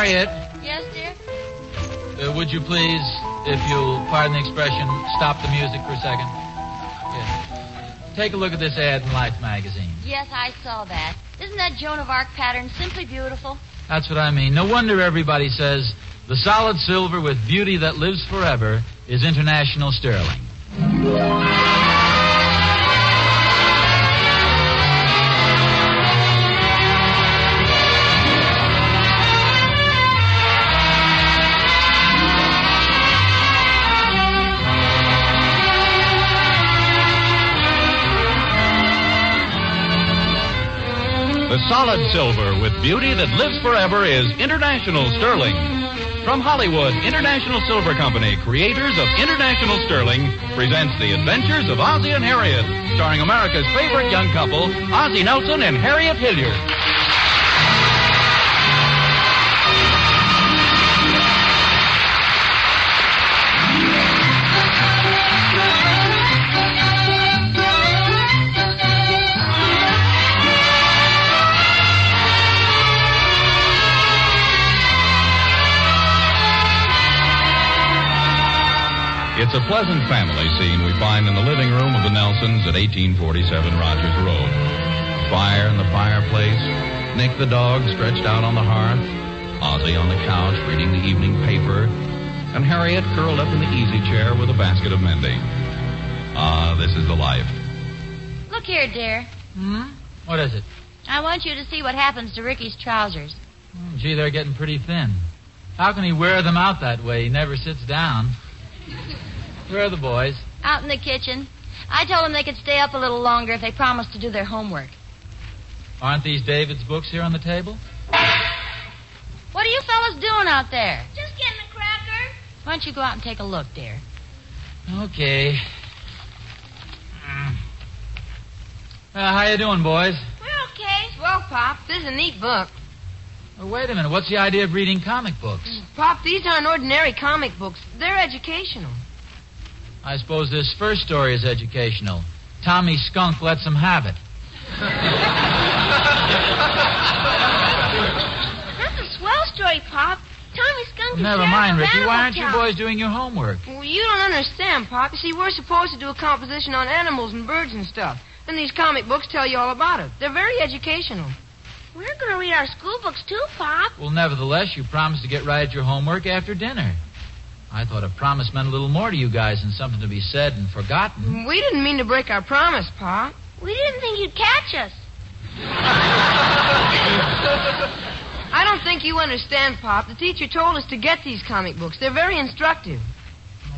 Harriet. Yes, dear? Would you please, if you'll pardon the expression, stop the music for a second? Yes. Take a look at this ad in Life magazine. Yes, I saw that. Isn't that Joan of Arc pattern simply beautiful? That's what I mean. No wonder everybody says the solid silver with beauty that lives forever is International Sterling. The solid silver with beauty that lives forever is International Sterling. From Hollywood, International Silver Company, creators of International Sterling, presents The Adventures of Ozzie and Harriet, starring America's favorite young couple, Ozzie Nelson and Harriet Hilliard. It's a pleasant family scene we find in the living room of the Nelsons at 1847 Rogers Road. Fire in the fireplace, Nick the dog stretched out on the hearth, Ozzie on the couch reading the evening paper, and Harriet curled up in the easy chair with a basket of mending. Ah, this is the life. Look here, dear. What is it? I want you to see what happens to Ricky's trousers. Gee, they're getting pretty thin. How can he wear them out that way? He never sits down. Where are the boys? Out in the kitchen. I told them they could stay up a little longer if they promised to do their homework. Aren't these David's books here on the table? What are you fellas doing out there? Just getting a cracker. Why don't you go out and take a look, dear? Okay. How you doing, boys? We're okay. Well, Pop, this is a neat book. Well, wait a minute. What's the idea of reading comic books? Pop, these aren't ordinary comic books. They're educational. I suppose this first story is educational. Tommy Skunk lets him have it. That's a swell story, Pop. Tommy Skunk is Never sheriff mind, of Ricky. Animal Why aren't you Town. boys doing your homework? Well, you don't understand, Pop. You see, we're supposed to do a composition on animals and birds and stuff. And these comic books tell you all about it. They're very educational. We're going to read our school books, too, Pop. Well, nevertheless, you promised to get right at your homework after dinner. I thought a promise meant a little more to you guys than something to be said and forgotten. We didn't mean to break our promise, Pop. We didn't think you'd catch us. I don't think you understand, Pop. The teacher told us to get these comic books. They're very instructive.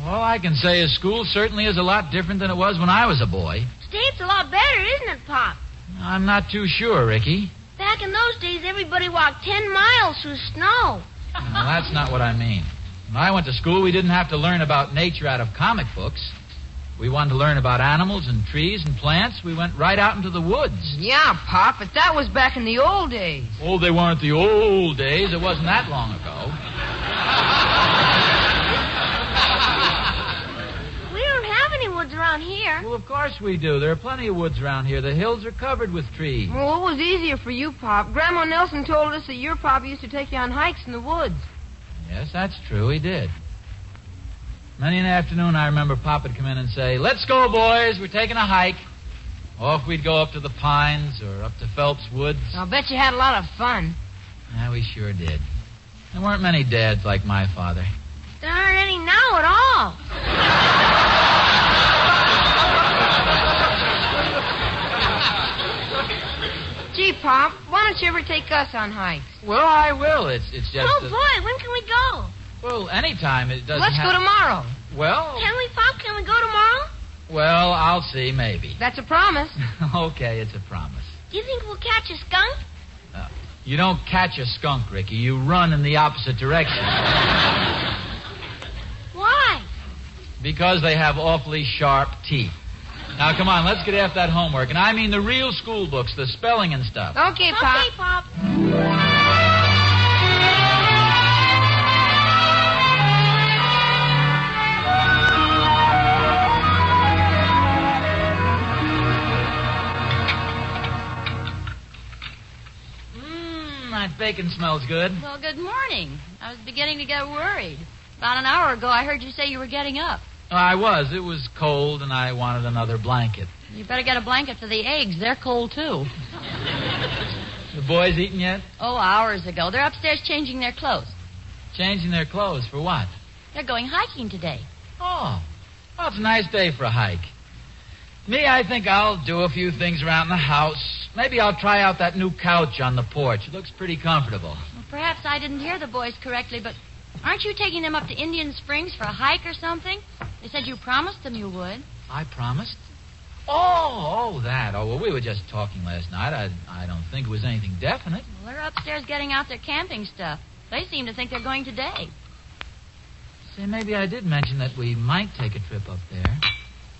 All I can say is school certainly is a lot different than it was when I was a boy. State's a lot better, isn't it, Pop? I'm not too sure, Ricky. Back in those days, everybody walked 10 miles through snow. Well, that's not what I mean. When I went to school, we didn't have to learn about nature out of comic books. We wanted to learn about animals and trees and plants. We went right out into the woods. Yeah, Pop, but that was back in the old days. Oh, they weren't the old days. It wasn't that long ago. We don't have any woods around here. Well, of course we do. There are plenty of woods around here. The hills are covered with trees. Well, what was easier for you, Pop? Grandma Nelson told us that your papa used to take you on hikes in the woods. Yes, that's true. He did. Many an afternoon, I remember Pop would come in and say, "Let's go, boys. We're taking a hike." Off we'd go up to the pines or up to Phelps Woods. I'll bet you had a lot of fun. Yeah, we sure did. There weren't many dads like my father. There aren't any now at all. Gee, Pop, why don't you ever take us on hikes? Well, I will. It's just... Oh, boy, when can we go? Well, anytime. It doesn't Let's go tomorrow. Well... Can we, Pop? Can we go tomorrow? Well, I'll see, maybe. That's a promise. Okay, it's a promise. Do you think we'll catch a skunk? You don't catch a skunk, Ricky. You run in the opposite direction. Why? Because they have awfully sharp teeth. Now, come on, let's get after that homework. And I mean the real school books, the spelling and stuff. Okay, Pop. Okay, Pop. That bacon smells good. Well, good morning. I was beginning to get worried. About an hour ago, I heard you say you were getting up. Oh, I was. It was cold, and I wanted another blanket. You better get a blanket for the eggs. They're cold, too. The boys eaten yet? Oh, hours ago. They're upstairs changing their clothes. Changing their clothes for what? They're going hiking today. Oh, well, it's a nice day for a hike. Me, I think I'll do a few things around the house. Maybe I'll try out that new couch on the porch. It looks pretty comfortable. Well, perhaps I didn't hear the boys correctly, but aren't you taking them up to Indian Springs for a hike or something? They said you promised them you would. I promised? Oh, that. Oh, well, we were just talking last night. I don't think it was anything definite. Well, they're upstairs getting out their camping stuff. They seem to think they're going today. Say, maybe I did mention that we might take a trip up there.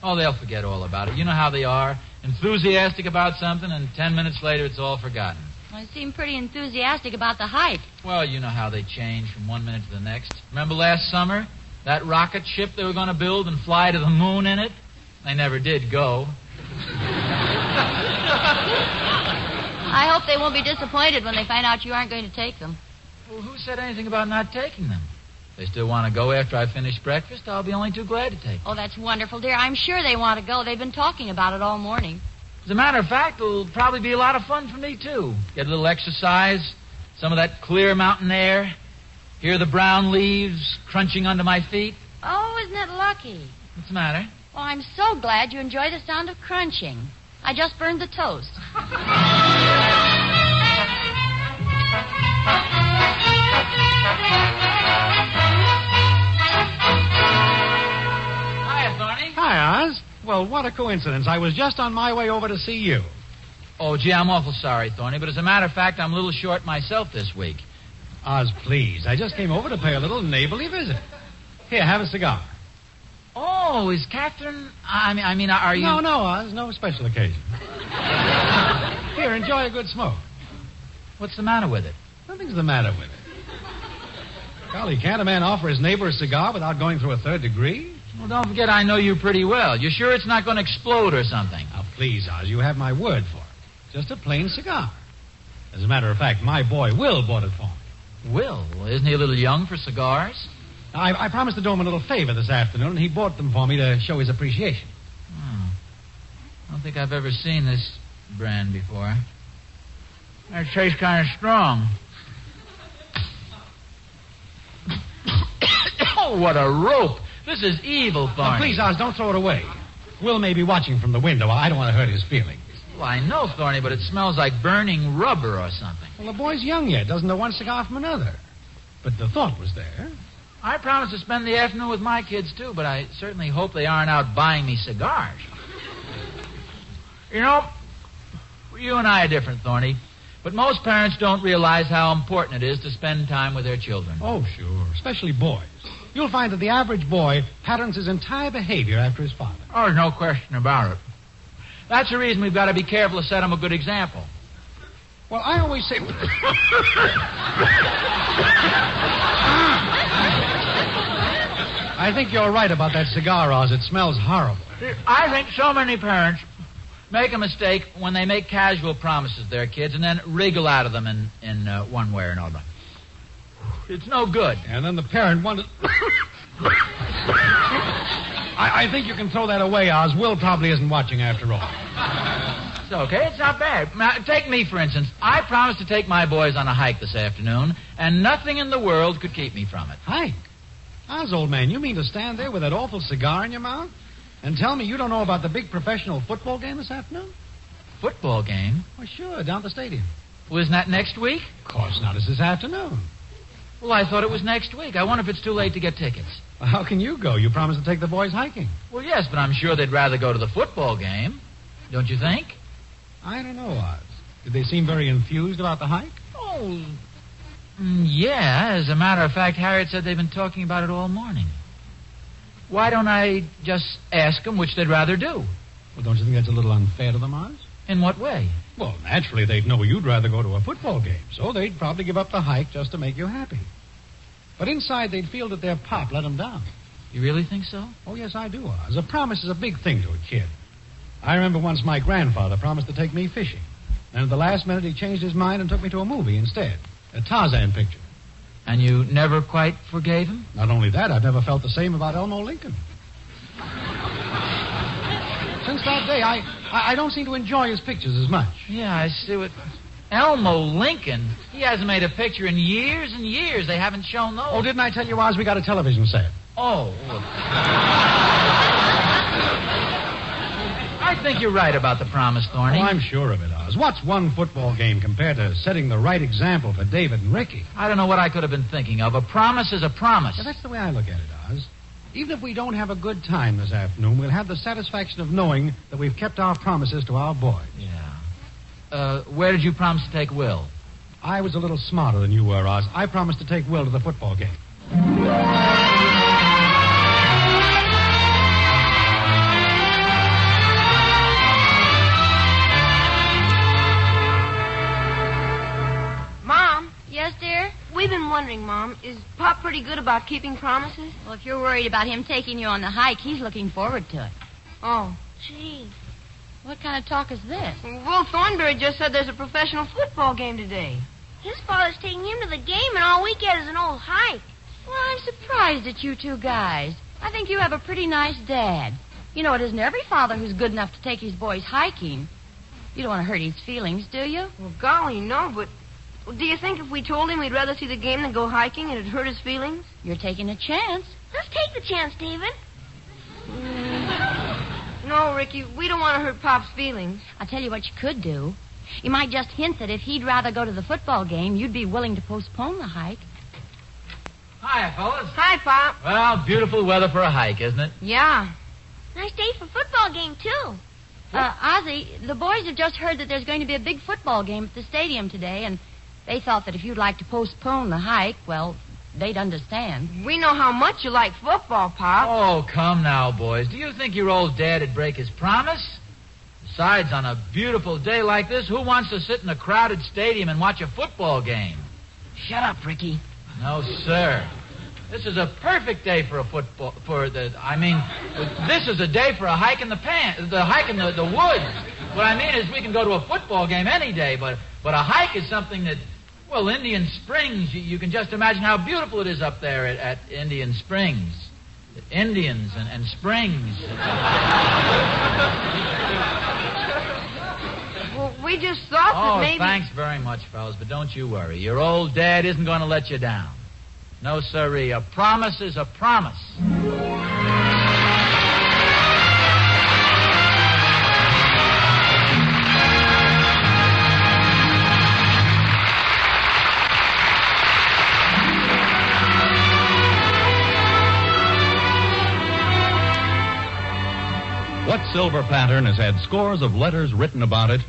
Oh, they'll forget all about it. You know how they are. Enthusiastic about something, and 10 minutes later it's all forgotten. Well, they seem pretty enthusiastic about the hike. Well, you know how they change from one minute to the next. Remember last summer? That rocket ship they were going to build and fly to the moon in it? They never did go. I hope they won't be disappointed when they find out you aren't going to take them. Well, who said anything about not taking them? If they still want to go after I finish breakfast, I'll be only too glad to take them. Oh, that's wonderful, dear. I'm sure they want to go. They've been talking about it all morning. As a matter of fact, it'll probably be a lot of fun for me, too. Get a little exercise, some of that clear mountain air, hear the brown leaves crunching under my feet. Oh, isn't it lucky? What's the matter? Well, I'm so glad you enjoy the sound of crunching. I just burned the toast. Hiya, Thorny. Hi, Oz. Well, what a coincidence. I was just on my way over to see you. Oh, gee, I'm awful sorry, Thorny, but as a matter of fact, I'm a little short myself this week. Oz, please. I just came over to pay a little neighborly visit. Here, have a cigar. Oh, is Catherine... I mean, are you... No, Oz. No special occasion. Here, enjoy a good smoke. What's the matter with it? Nothing's the matter with it. Golly, can't a man offer his neighbor a cigar without going through a third degree? Well, don't forget I know you pretty well. You sure it's not going to explode or something? Now, please, Oz, you have my word for it. Just a plain cigar. As a matter of fact, my boy Will bought it for me. Will? Isn't he a little young for cigars? Now, I promised to do him a little favor this afternoon, and he bought them for me to show his appreciation. Oh. I don't think I've ever seen this brand before. It tastes kind of strong. Oh, what a rope. This is evil, Thorny. Now, please, Oz, don't throw it away. Will may be watching from the window. I don't want to hurt his feelings. Well, I know, Thorny, but it smells like burning rubber or something. Well, the boy's young yet. Doesn't know one cigar from another. But the thought was there. I promised to spend the afternoon with my kids, too, but I certainly hope they aren't out buying me cigars. You know, you and I are different, Thorny, but most parents don't realize how important it is to spend time with their children. Oh, sure, especially boys. You'll find that the average boy patterns his entire behavior after his father. Oh, there's no question about it. That's the reason we've got to be careful to set them a good example. Well, I always say... I think you're right about that cigar, Oz. It smells horrible. I think so many parents make a mistake when they make casual promises to their kids and then wriggle out of them in one way or another. It's no good. And then the parent wonders... I think you can throw that away, Oz. Will probably isn't watching after all. It's okay. It's not bad. Now, take me, for instance. I promised to take my boys on a hike this afternoon, and nothing in the world could keep me from it. Hike? Oz, old man, you mean to stand there with that awful cigar in your mouth and tell me you don't know about the big professional football game this afternoon? Football game? Well, sure, down at the stadium. Well, isn't that next week? Of course not. It's this afternoon. Well, I thought it was next week. I wonder if it's too late to get tickets. Well, how can you go? You promised to take the boys hiking. Well, yes, but I'm sure they'd rather go to the football game. Don't you think? I don't know, Oz. Did they seem very enthused about the hike? Oh, yeah. As a matter of fact, Harriet said they've been talking about it all morning. Why don't I just ask them which they'd rather do? Well, don't you think that's a little unfair to them, Oz? In what way? Well, naturally, they'd know you'd rather go to a football game, so they'd probably give up the hike just to make you happy. But inside, they'd feel that their pop let them down. You really think so? Oh, yes, I do, Oz. A promise is a big thing to a kid. I remember once my grandfather promised to take me fishing. And at the last minute, he changed his mind and took me to a movie instead. A Tarzan picture. And you never quite forgave him? Not only that, I've never felt the same about Elmo Lincoln. Since that day, I don't seem to enjoy his pictures as much. Yeah, I see what... Elmo Lincoln? He hasn't made a picture in years and years. They haven't shown those. Oh, didn't I tell you, Oz, we got a television set? Oh, well... I think you're right about the promise, Thorny. Oh, I'm sure of it, Oz. What's one football game compared to setting the right example for David and Ricky? I don't know what I could have been thinking of. A promise is a promise. Yeah, that's the way I look at it, Oz. Even if we don't have a good time this afternoon, we'll have the satisfaction of knowing that we've kept our promises to our boys. Yeah. Where did you promise to take Will? I was a little smarter than you were, Oz. I promised to take Will to the football game. Mom, Yes, dear? we've been wondering, Mom, is Pop pretty good about keeping promises? Well, if you're worried about him taking you on the hike, he's looking forward to it. Oh, gee. What kind of talk is this? Will Thornberry just said there's a professional football game today. His father's taking him to the game, and all we get is an old hike. Well, I'm surprised at you two guys. I think you have a pretty nice dad. You know, it isn't every father who's good enough to take his boys hiking. You don't want to hurt his feelings, do you? Well, golly, no, but do you think if we told him we'd rather see the game than go hiking, it'd hurt his feelings? You're taking a chance. Let's take the chance, David. No, Ricky, we don't want to hurt Pop's feelings. I'll tell you what you could do. You might just hint that if he'd rather go to the football game, you'd be willing to postpone the hike. Hiya, fellas. Hi, Pop. Well, beautiful weather for a hike, isn't it? Yeah. Nice day for football game, too. Ozzie, the boys have just heard that there's going to be a big football game at the stadium today, and they thought that if you'd like to postpone the hike, well, they'd understand. We know how much you like football, Pop. Oh, come now, boys. Do you think your old dad'd break his promise? Besides, on a beautiful day like this, who wants to sit in a crowded stadium and watch a football game? Shut up, Ricky. No, sir. This is a perfect day for a football. This is a day for a hike in the the woods. What I mean is, we can go to a football game any day, but a hike is something that, well, Indian Springs. You can just imagine how beautiful it is up there at Indian Springs. The Indians and Springs. Well, we just thought that maybe... Oh, thanks very much, fellas, but don't you worry. Your old dad isn't going to let you down. No, sirree. A promise is a promise. What silver pattern has had scores of letters written about it?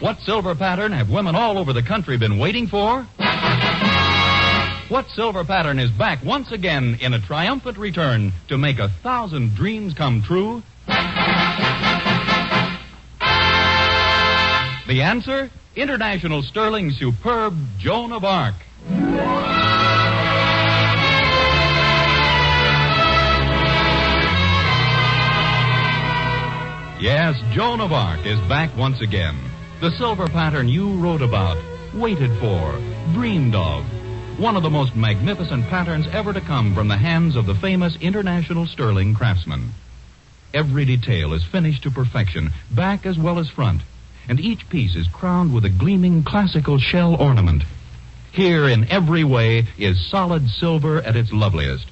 What silver pattern have women all over the country been waiting for? What silver pattern is back once again in a triumphant return to make 1,000 dreams come true? The answer? International Sterling Superb Joan of Arc. Yes, Joan of Arc is back once again. The silver pattern you wrote about, waited for, dreamed of. One of the most magnificent patterns ever to come from the hands of the famous international sterling craftsman. Every detail is finished to perfection, back as well as front, and each piece is crowned with a gleaming classical shell ornament. Here, in every way, is solid silver at its loveliest.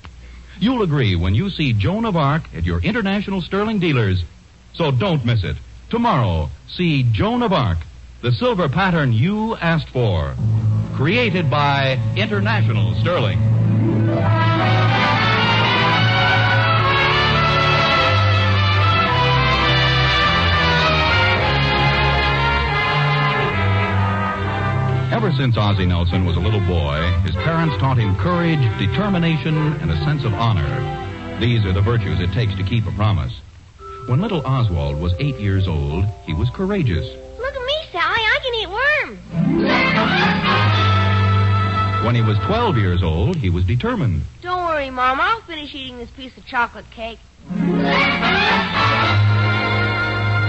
You'll agree when you see Joan of Arc at your international sterling dealers. So don't miss it. Tomorrow, see Joan of Arc, the silver pattern you asked for. Created by International Sterling. Ever since Ozzie Nelson was a little boy, his parents taught him courage, determination, and a sense of honor. These are the virtues it takes to keep a promise. When little Oswald was 8 years old, he was courageous. Look at me, Sally. I can eat worms. When he was 12 years old, he was determined. Don't worry, Mom. I'll finish eating this piece of chocolate cake.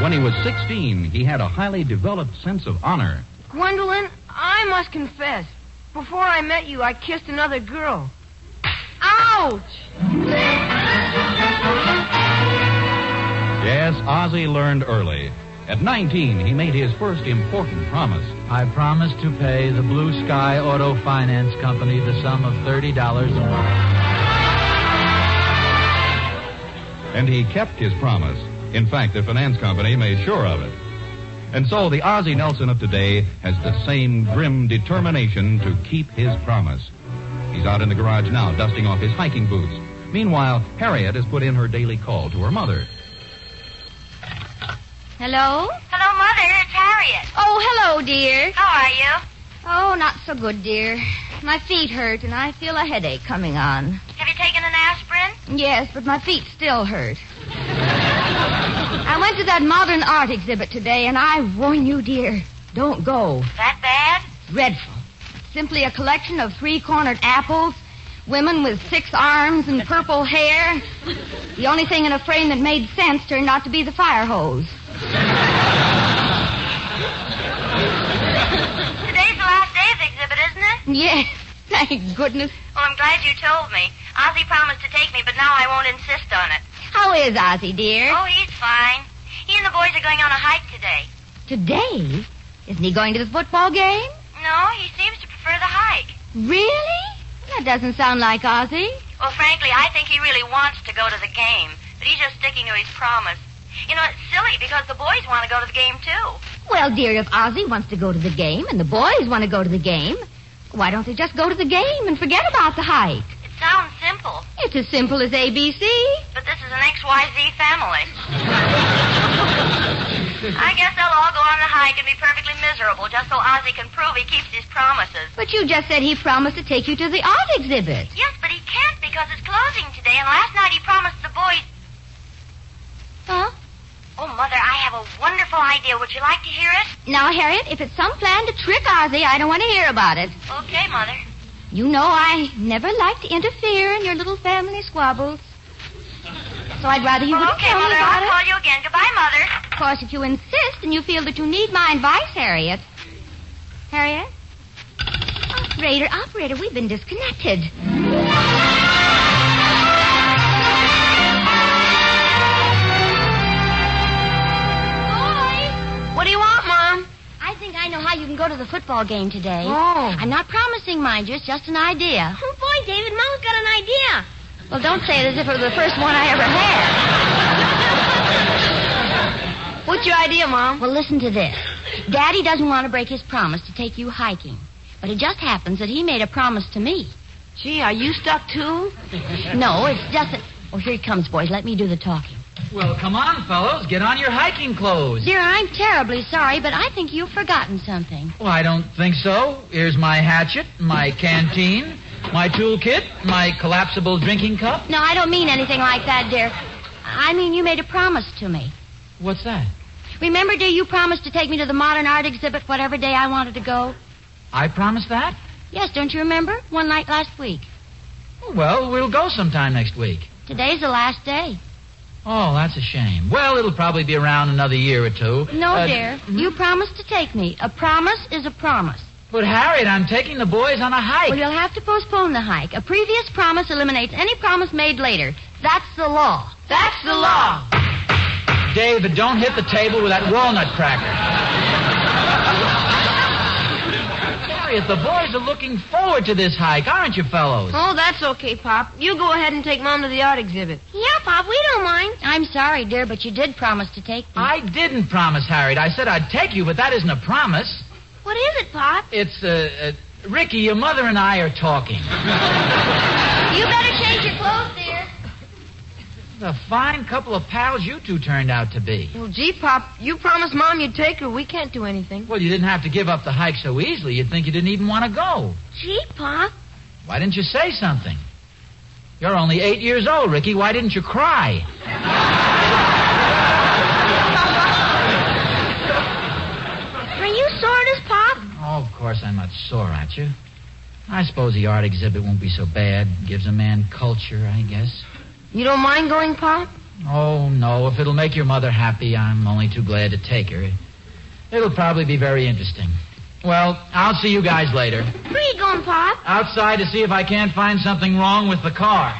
When he was 16, he had a highly developed sense of honor. Gwendolyn, I must confess, before I met you, I kissed another girl. Ouch! Yes, Ozzie learned early. At 19, he made his first important promise. I promised to pay the Blue Sky Auto Finance Company the sum of $30 a month. And he kept his promise. In fact, the finance company made sure of it. And so the Ozzie Nelson of today has the same grim determination to keep his promise. He's out in the garage now, dusting off his hiking boots. Meanwhile, Harriet has put in her daily call to her mother. Hello? Hello, Mother. It's Harriet. Oh, hello, dear. How are you? Oh, not so good, dear. My feet hurt, and I feel a headache coming on. Have you taken an aspirin? Yes, but my feet still hurt. I went to that modern art exhibit today, and I warn you, dear, don't go. That bad? Dreadful. Simply a collection of three-cornered apples, women with 6 arms and purple hair. The only thing in a frame that made sense turned out to be the fire hose. Today's the last day of the exhibit, isn't it? Yes, thank goodness. Well, I'm glad you told me. Ozzie promised to take me, but now I won't insist on it. How is Ozzie, dear? Oh, he's fine. He and the boys are going on a hike today. Today? Isn't he going to the football game? No, he seems to prefer the hike. Really? That doesn't sound like Ozzie. Well, frankly, I think he really wants to go to the game, but he's just sticking to his promise. You know, it's silly because the boys want to go to the game, too. Well, dear, if Ozzie wants to go to the game and the boys want to go to the game, why don't they just go to the game and forget about the hike? It sounds simple, It's as simple as ABC. but this is an XYZ family. I guess they'll all go on the hike and be perfectly miserable just so Ozzie can prove he keeps his promises. But you just said he promised to take you to the art exhibit. Yes, but he can't because it's closing today, and last night he promised the boys... Huh? Oh, Mother, I have a wonderful idea. Would you like to hear it? Now, Harriet, if it's some plan to trick Ozzie, I don't want to hear about it. Okay, Mother. You know I never like to interfere in your little family squabbles. So I'd rather you wouldn't Okay, tell me Mother, about I'll it. call you again. Goodbye, Mother. Of course, if you insist and you feel that you need my advice, Harriet. Harriet? Operator, we've been disconnected. Boys! What do you want, Mom? I think I know how you can go to the football game today. Oh. I'm not promising, mind you. It's just an idea. Oh, boy, David, Mom's got an idea. Well, don't say it as if it were the first one I ever had. What's your idea, Mom? Well, listen to this. Daddy doesn't want to break his promise to take you hiking. But it just happens that he made a promise to me. Gee, are you stuck, too? No, it's just that... Oh, here he comes, boys. Let me do the talking. Well, come on, fellows. Get on your hiking clothes. Dear, I'm terribly sorry, but I think you've forgotten something. Well, I don't think so. Here's my hatchet, my canteen, my toolkit, my collapsible drinking cup. No, I don't mean anything like that, dear. I mean, you made a promise to me. What's that? Remember, dear, you promised to take me to the modern art exhibit whatever day I wanted to go? I promised that? Yes, don't you remember? One night last week. Well, we'll go sometime next week. Today's the last day. Oh, that's a shame. Well, it'll probably be around another year or two. No, dear. You promised to take me. A promise is a promise. But, Harriet, I'm taking the boys on a hike. Well, you'll have to postpone the hike. A previous promise eliminates any promise made later. That's the law. That's the law. David, don't hit the table with that walnut cracker. Harriet, the boys are looking forward to this hike, aren't you, fellows? Oh, that's okay, Pop. You go ahead and take Mom to the art exhibit. Yeah, Pop, we don't mind. I'm sorry, dear, but you did promise to take me. I didn't promise, Harriet. I said I'd take you, but that isn't a promise. What is it, Pop? It's, Ricky, your mother and I are talking. You better change your clothes, dear. What a fine couple of pals you two turned out to be. Well, gee, Pop, you promised Mom you'd take her. We can't do anything. Well, you didn't have to give up the hike so easily. You'd think you didn't even want to go. Gee, Pop. Why didn't you say something? You're only 8 years old, Ricky. Why didn't you cry? Are you sore at us, Pop? Oh, of course I'm not sore at you. I suppose the art exhibit won't be so bad. Gives a man culture, I guess. You don't mind going, Pop? Oh, no. If it'll make your mother happy, I'm only too glad to take her. It'll probably be very interesting. Well, I'll see you guys later. Where are you going, Pop? Outside to see if I can't find something wrong with the car.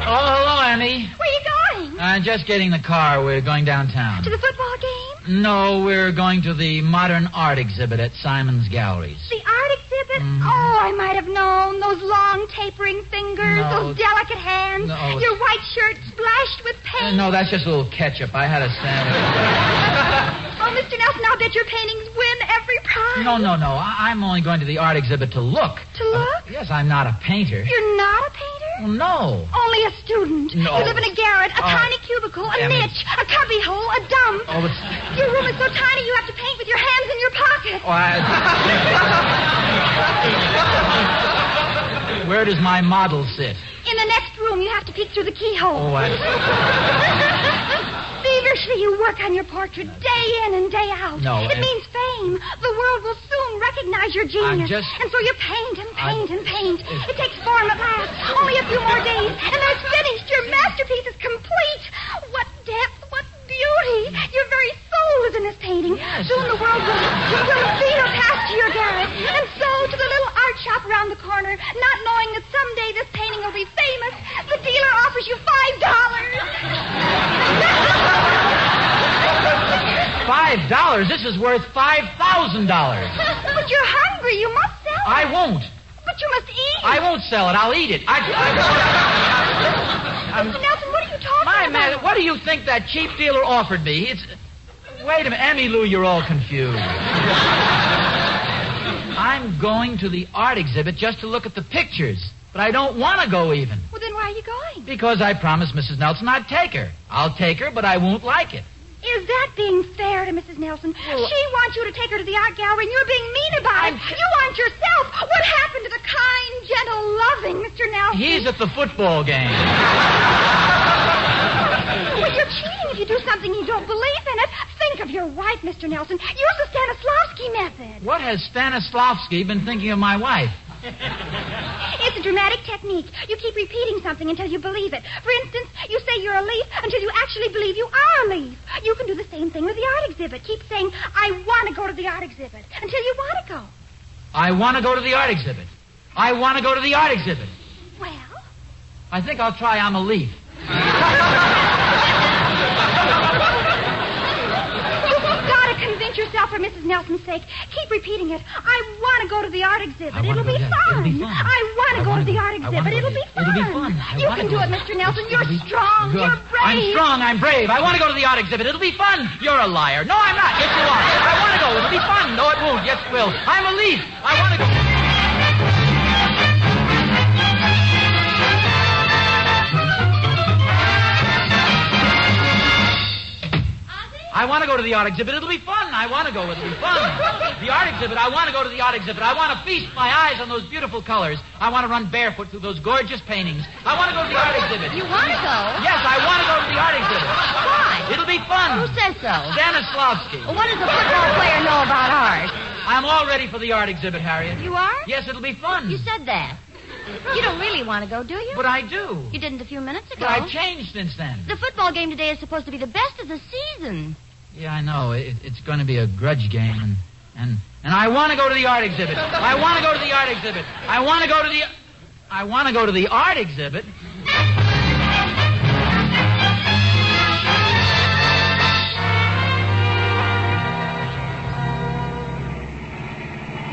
Oh, hello, Annie. Where are you going? Just getting the car. We're going downtown. To the football game? No, we're going to the modern art exhibit at Simon's Galleries. The art exhibit? Oh, I might have known. Those long tapering fingers, No. those delicate hands, No. your white shirt splashed with paint. No, that's just a little ketchup. I had a sandwich. Oh, Mr. Nelson, I'll bet your paintings win every prize. No. I'm only going to the art exhibit to look. To look? Yes, I'm not a painter. You're not a painter? Well, no. Only a student. No. You live in a garret, a Oh. tiny cubicle, a Emmy. niche, a cubby hole, a dump. Oh, it's... Your room is so tiny you have to paint with your hands in your pocket. Oh, Where does my model sit? In the next room, you have to peek through the keyhole. Oh, Feverishly, you work on your portrait day in and day out. No, It means fame. The world will soon recognize your genius. And so you paint and paint and paint. It takes form at last. Only a few more days, and then it's finished. Your masterpiece is complete. What depth, what beauty. Your very soul is in this painting. Yes. Soon the world will see your path to your garret. And so to the little art shop around the corner, not knowing that someday this painting will be famous, the dealer offers you $5. $5? This is worth $5,000. But you're hungry. You must sell it. I won't. But you must eat. I won't sell it. I'll eat it. Mr. Nelson, what are you talking My about? man, what do you think that cheap dealer offered me? Wait a minute. Emmy Lou, you're all confused. I'm going to the art exhibit just to look at the pictures. But I don't want to go even. Well, then why are you going? Because I promised Mrs. Nelson I'd take her. I'll take her, but I won't like it. Is that being fair to Mrs. Nelson? Well, she wants you to take her to the art gallery, and you're being mean about it. You want yourself. What happened to the kind, gentle, loving Mr. Nelson? He's at the football game. Well, you're cheating if you do something you don't believe in it. Think of your wife, Mr. Nelson. Use the Stanislavski method. What has Stanislavski been thinking of my wife? It's a dramatic technique. You keep repeating something until you believe it. For instance, you say you're a leaf until you actually believe you are a leaf. You can do the same thing with the art exhibit. Keep saying, I want to go to the art exhibit, until you want to go. I want to go to the art exhibit. I want to go to the art exhibit. Well? I think I'll try I'm a leaf. You've got to convince yourself for Mrs. Nelson's sake. Keep repeating it. I want to go to the art exhibit. It'll be fun. It'll be fun. I want to go to the art exhibit. It'll be fun. It'll be fun. You can do it, Mr. Nelson. You're strong. You're brave. I'm strong. I'm brave. I want to go to the art exhibit. It'll be fun. You're a liar. No, I'm not. Yes, you are. I want to go. It'll be fun. No, it won't. Yes, it will. I'm a leaf. I want to go. I want to go to the art exhibit. It'll be fun. I want to go. It'll be fun. The art exhibit. I want to go to the art exhibit. I want to feast my eyes on those beautiful colors. I want to run barefoot through those gorgeous paintings. I want to go to the art exhibit. You want to go? Yes, I want to go to the art exhibit. Why? It'll be fun. Who says so? Stanislavski. Well, what does a football player know about art? I'm all ready for the art exhibit, Harriet. You are? Yes, it'll be fun. You said that. You don't really want to go, do you? But I do. You didn't a few minutes ago. But I've changed since then. The football game today is supposed to be the best of the season. Yeah, I know. It's going to be a grudge game, and I want to go to the art exhibit. I want to go to the art exhibit. I want to go to the art exhibit.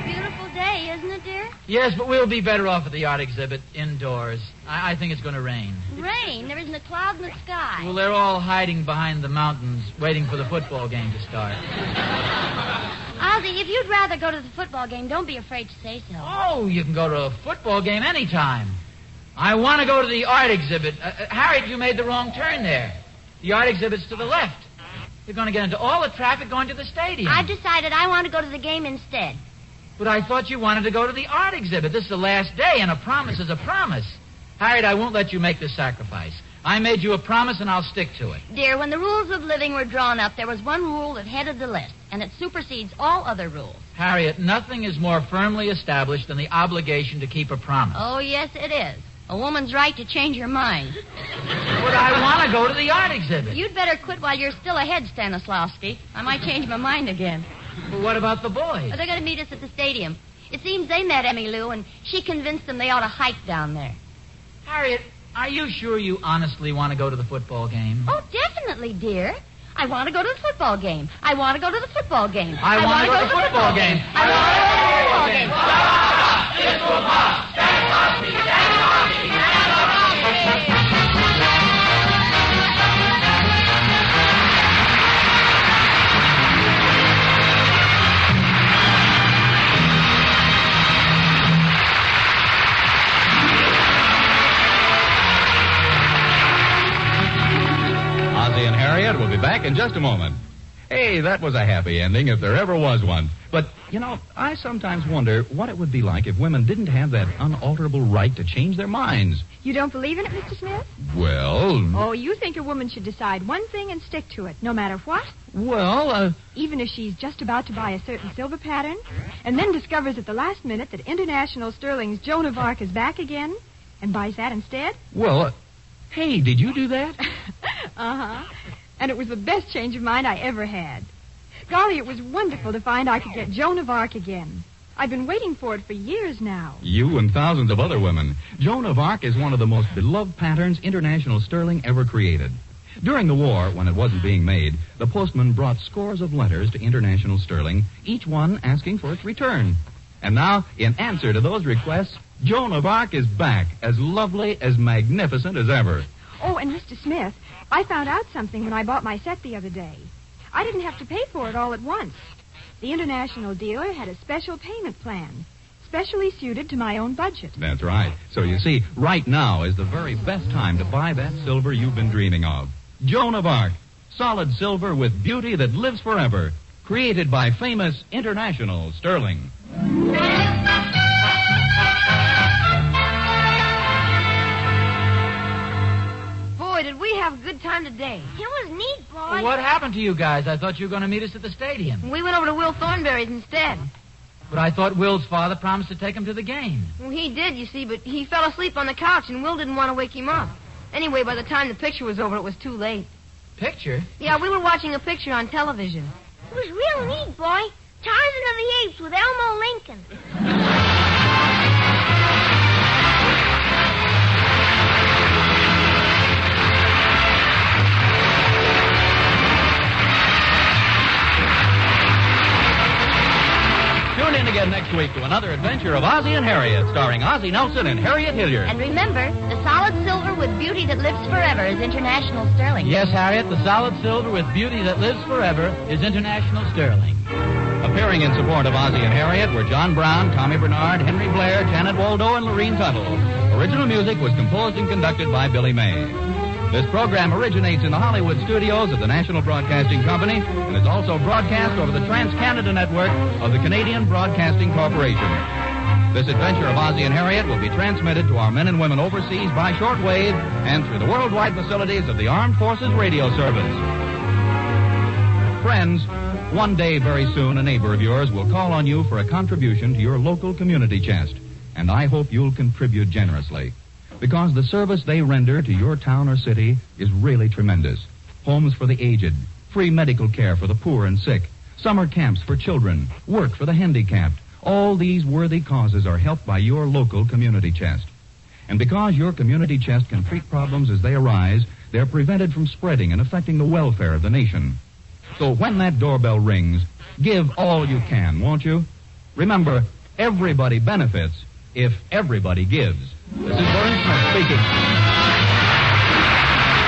Beautiful day, isn't it, dear? Yes, but we'll be better off at the art exhibit indoors. I think it's going to rain. Rain. There isn't a cloud in the sky. Well, they're all hiding behind the mountains, waiting for the football game to start. Ozzie, if you'd rather go to the football game, don't be afraid to say so. Oh, you can go to a football game anytime. I want to go to the art exhibit. Harriet, you made the wrong turn there. The art exhibit's to the left. You're going to get into all the traffic going to the stadium. I've decided I want to go to the game instead. But I thought you wanted to go to the art exhibit. This is the last day, and a promise is a promise. Harriet, I won't let you make this sacrifice. I made you a promise, and I'll stick to it. Dear, when the rules of living were drawn up, there was one rule that headed the list, and it supersedes all other rules. Harriet, nothing is more firmly established than the obligation to keep a promise. Oh, yes, it is. A woman's right to change her mind. But I want to go to the art exhibit. You'd better quit while you're still ahead, Stanislavski. I might change my mind again. But what about the boys? They're going to meet us at the stadium. It seems they met Emmy Lou, and she convinced them they ought to hike down there. Harriet, are you sure you honestly want to go to the football game? Oh, definitely, dear. I want to go to the football game. I want to go to the football game. I want to go to the football game. I want to go to the football game. Ozzie and Harriet will be back in just a moment. Hey, that was a happy ending if there ever was one. But, I sometimes wonder what it would be like if women didn't have that unalterable right to change their minds. You don't believe in it, Mr. Smith? Well... Oh, you think a woman should decide one thing and stick to it, no matter what? Well, Even if she's just about to buy a certain silver pattern, and then discovers at the last minute that International Sterling's Joan of Arc is back again, and buys that instead? Well, hey, did you do that? Uh-huh. And it was the best change of mind I ever had. Golly, it was wonderful to find I could get Joan of Arc again. I've been waiting for it for years now. You and thousands of other women. Joan of Arc is one of the most beloved patterns International Sterling ever created. During the war, when it wasn't being made, the postman brought scores of letters to International Sterling, each one asking for its return. And now, in answer to those requests, Joan of Arc is back, as lovely, as magnificent as ever. Oh, and Mr. Smith, I found out something when I bought my set the other day. I didn't have to pay for it all at once. The International dealer had a special payment plan, specially suited to my own budget. That's right. So you see, right now is the very best time to buy that silver you've been dreaming of. Joan of Arc, solid silver with beauty that lives forever, created by famous International Sterling. Boy, did we have a good time today. It was neat, boy. What happened to you guys? I thought you were going to meet us at the stadium. We went over to Will Thornberry's instead. But I thought Will's father promised to take him to the game. Well, he did, you see, but he fell asleep on the couch, and Will didn't want to wake him up. Anyway, by the time the picture was over, it was too late. Picture? Yeah, we were watching a picture on television. It was real neat, boy. Tarzan of the Apes with Elmo Lincoln. Tune in again next week to another adventure of Ozzie and Harriet, starring Ozzie Nelson and Harriet Hilliard. And remember, the solid silver with beauty that lives forever is International Sterling. Yes, Harriet, the solid silver with beauty that lives forever is International Sterling. Appearing in support of Ozzie and Harriet were John Brown, Tommy Bernard, Henry Blair, Janet Waldo, and Lorene Tuttle. Original music was composed and conducted by Billy May. This program originates in the Hollywood studios of the National Broadcasting Company and is also broadcast over the Trans-Canada Network of the Canadian Broadcasting Corporation. This adventure of Ozzie and Harriet will be transmitted to our men and women overseas by shortwave and through the worldwide facilities of the Armed Forces Radio Service. Friends, one day very soon a neighbor of yours will call on you for a contribution to your local community chest, and I hope you'll contribute generously. Because the service they render to your town or city is really tremendous. Homes for the aged, free medical care for the poor and sick, summer camps for children, work for the handicapped. All these worthy causes are helped by your local community chest. And because your community chest can treat problems as they arise, they're prevented from spreading and affecting the welfare of the nation. So when that doorbell rings, give all you can, won't you? Remember, everybody benefits if everybody gives. This is Vern Smith speaking.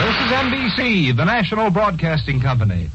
This is NBC, the National Broadcasting Company.